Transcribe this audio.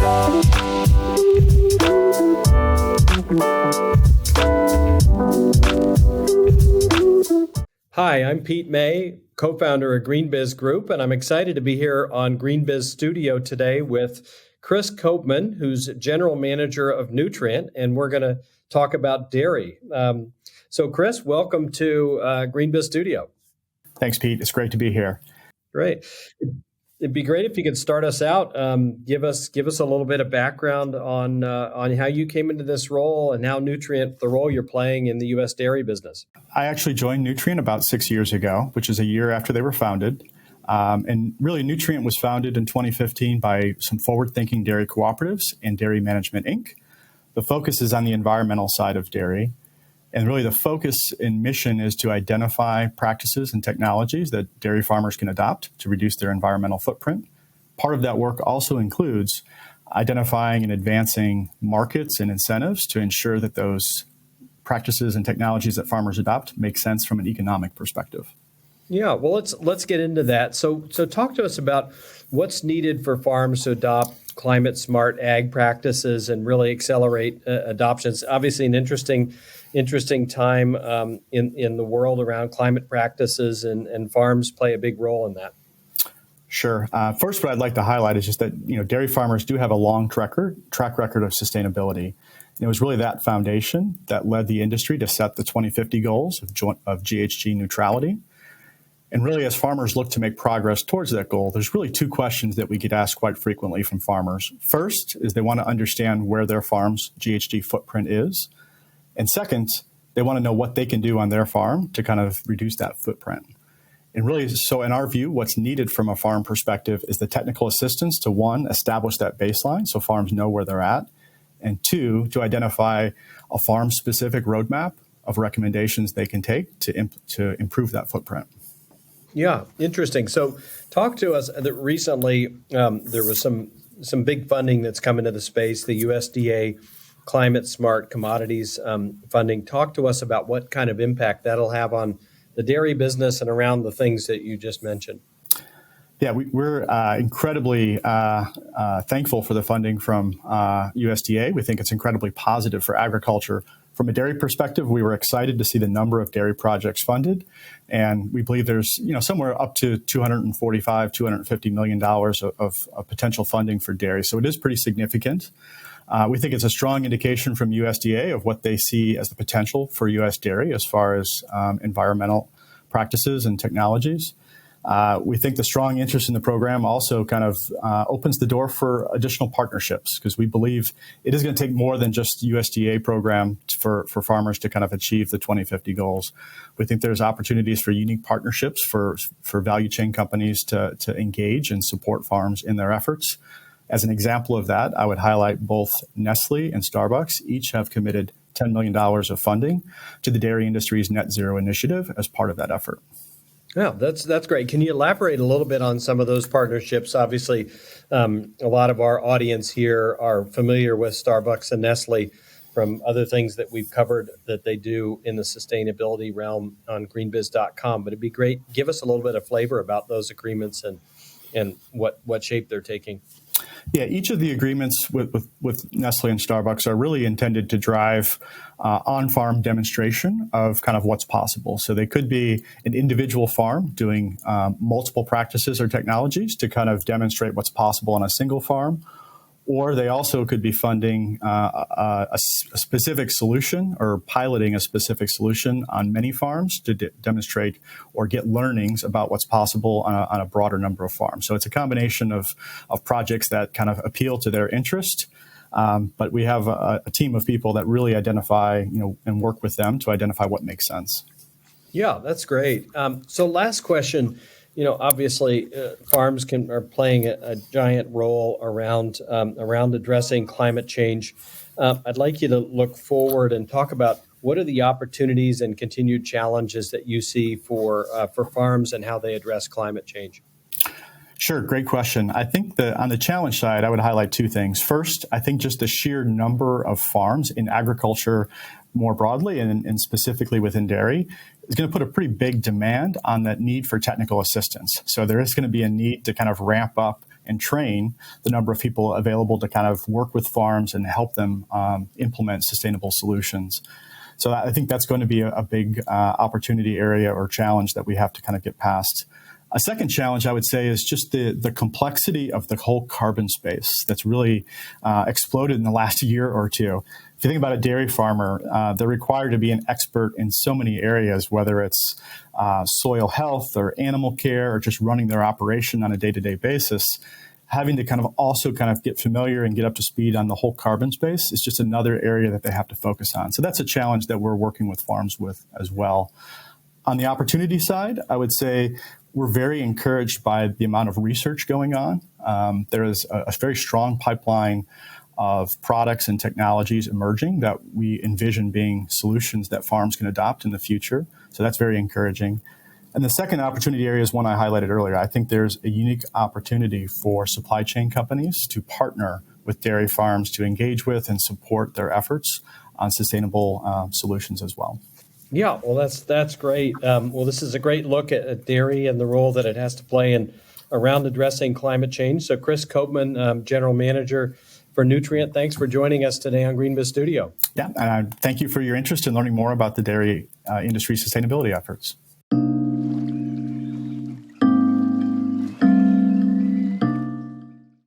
Hi, I'm Pete May, co-founder of GreenBiz Group, and I'm excited to be here on GreenBiz Studio today with Chris Kopman, who's general manager of Newtrient, and we're going to talk about dairy. So Chris, welcome to GreenBiz Studio. Thanks, Pete. It's great to be here. Great. It'd be great if you could start us out. Give us a little bit of background on how you came into this role and how Newtrient, the role you're playing in the U.S. dairy business. I actually joined Newtrient about 6 years ago, which is a year after they were founded. And really, Newtrient was founded in 2015 by some forward-thinking dairy cooperatives and Dairy Management, Inc. The focus is on the environmental side of dairy. And really, the focus and mission is to identify practices and technologies that dairy farmers can adopt to reduce their environmental footprint. Part of that work also includes identifying and advancing markets and incentives to ensure that those practices and technologies that farmers adopt make sense from an economic perspective. Yeah, well, let's get into that. So talk to us about what's needed for farms to adopt climate smart ag practices and really accelerate adoptions. Obviously, an interesting time in the world around climate practices, and farms play a big role in that. Sure. First, what I'd like to highlight is just that dairy farmers do have a long track record of sustainability. And it was really that foundation that led the industry to set the 2050 goals of GHG neutrality. And really, as farmers look to make progress towards that goal, there's really two questions that we get asked quite frequently from farmers. First is they want to understand where their farm's GHG footprint is. And second, they want to know what they can do on their farm to kind of reduce that footprint. And really, so in our view, what's needed from a farm perspective is the technical assistance to, one, establish that baseline so farms know where they're at, and two, to identify a farm-specific roadmap of recommendations they can take to improve that footprint. Yeah, interesting. So talk to us that recently there was some big funding that's come into the space, the USDA Climate Smart Commodities funding. Talk to us about what kind of impact that'll have on the dairy business and around the things that you just mentioned. Yeah, we're incredibly thankful for the funding from USDA. We think it's incredibly positive for agriculture. From a dairy perspective, we were excited to see the number of dairy projects funded, and we believe there's somewhere up to $245, $250 million of potential funding for dairy. So it is pretty significant. We think it's a strong indication from USDA of what they see as the potential for U.S. dairy as far as environmental practices and technologies. We think the strong interest in the program also kind of opens the door for additional partnerships, because we believe it is going to take more than just USDA program for farmers to kind of achieve the 2050 goals. We think there's opportunities for unique partnerships for value chain companies to engage and support farms in their efforts. As an example of that, I would highlight both Nestle and Starbucks each have committed $10 million of funding to the dairy industry's net zero initiative as part of that effort. Yeah, that's great. Can you elaborate a little bit on some of those partnerships? Obviously, a lot of our audience here are familiar with Starbucks and Nestle from other things that we've covered that they do in the sustainability realm on greenbiz.com. But it'd be great. Give us a little bit of flavor about those agreements and what shape they're taking. Yeah, each of the agreements with Nestle and Starbucks are really intended to drive on-farm demonstration of kind of what's possible. So they could be an individual farm doing multiple practices or technologies to kind of demonstrate what's possible on a single farm. Or they also could be funding a specific solution or piloting a specific solution on many farms to demonstrate or get learnings about what's possible on a broader number of farms. So it's a combination of projects that kind of appeal to their interest. But we have a team of people that really identify, and work with them to identify what makes sense. Yeah, that's great. So last question. Obviously, farms are playing a giant role around addressing climate change. I'd like you to look forward and talk about what are the opportunities and continued challenges that you see for farms and how they address climate change. Sure. Great question. I think on the challenge side, I would highlight two things. First, I think just the sheer number of farms in agriculture more broadly and specifically within dairy is going to put a pretty big demand on that need for technical assistance. So there is going to be a need to kind of ramp up and train the number of people available to kind of work with farms and help them implement sustainable solutions. So I think that's going to be a big opportunity area or challenge that we have to kind of get past. A second challenge, I would say, is just the complexity of the whole carbon space that's really exploded in the last year or two. If you think about a dairy farmer, they're required to be an expert in so many areas, whether it's soil health or animal care or just running their operation on a day-to-day basis. Having to kind of also kind of get familiar and get up to speed on the whole carbon space is just another area that they have to focus on. So that's a challenge that we're working with farms with as well. On the opportunity side, I would say we're very encouraged by the amount of research going on. There is a very strong pipeline of products and technologies emerging that we envision being solutions that farms can adopt in the future. So that's very encouraging. And the second opportunity area is one I highlighted earlier. I think there's a unique opportunity for supply chain companies to partner with dairy farms to engage with and support their efforts on sustainable solutions as well. Yeah, well, that's great. Well, this is a great look at dairy and the role that it has to play in around addressing climate change. So Chris Kopman, General Manager for Newtrient, thanks for joining us today on Green Biz Studio. Yeah, and thank you for your interest in learning more about the dairy industry sustainability efforts.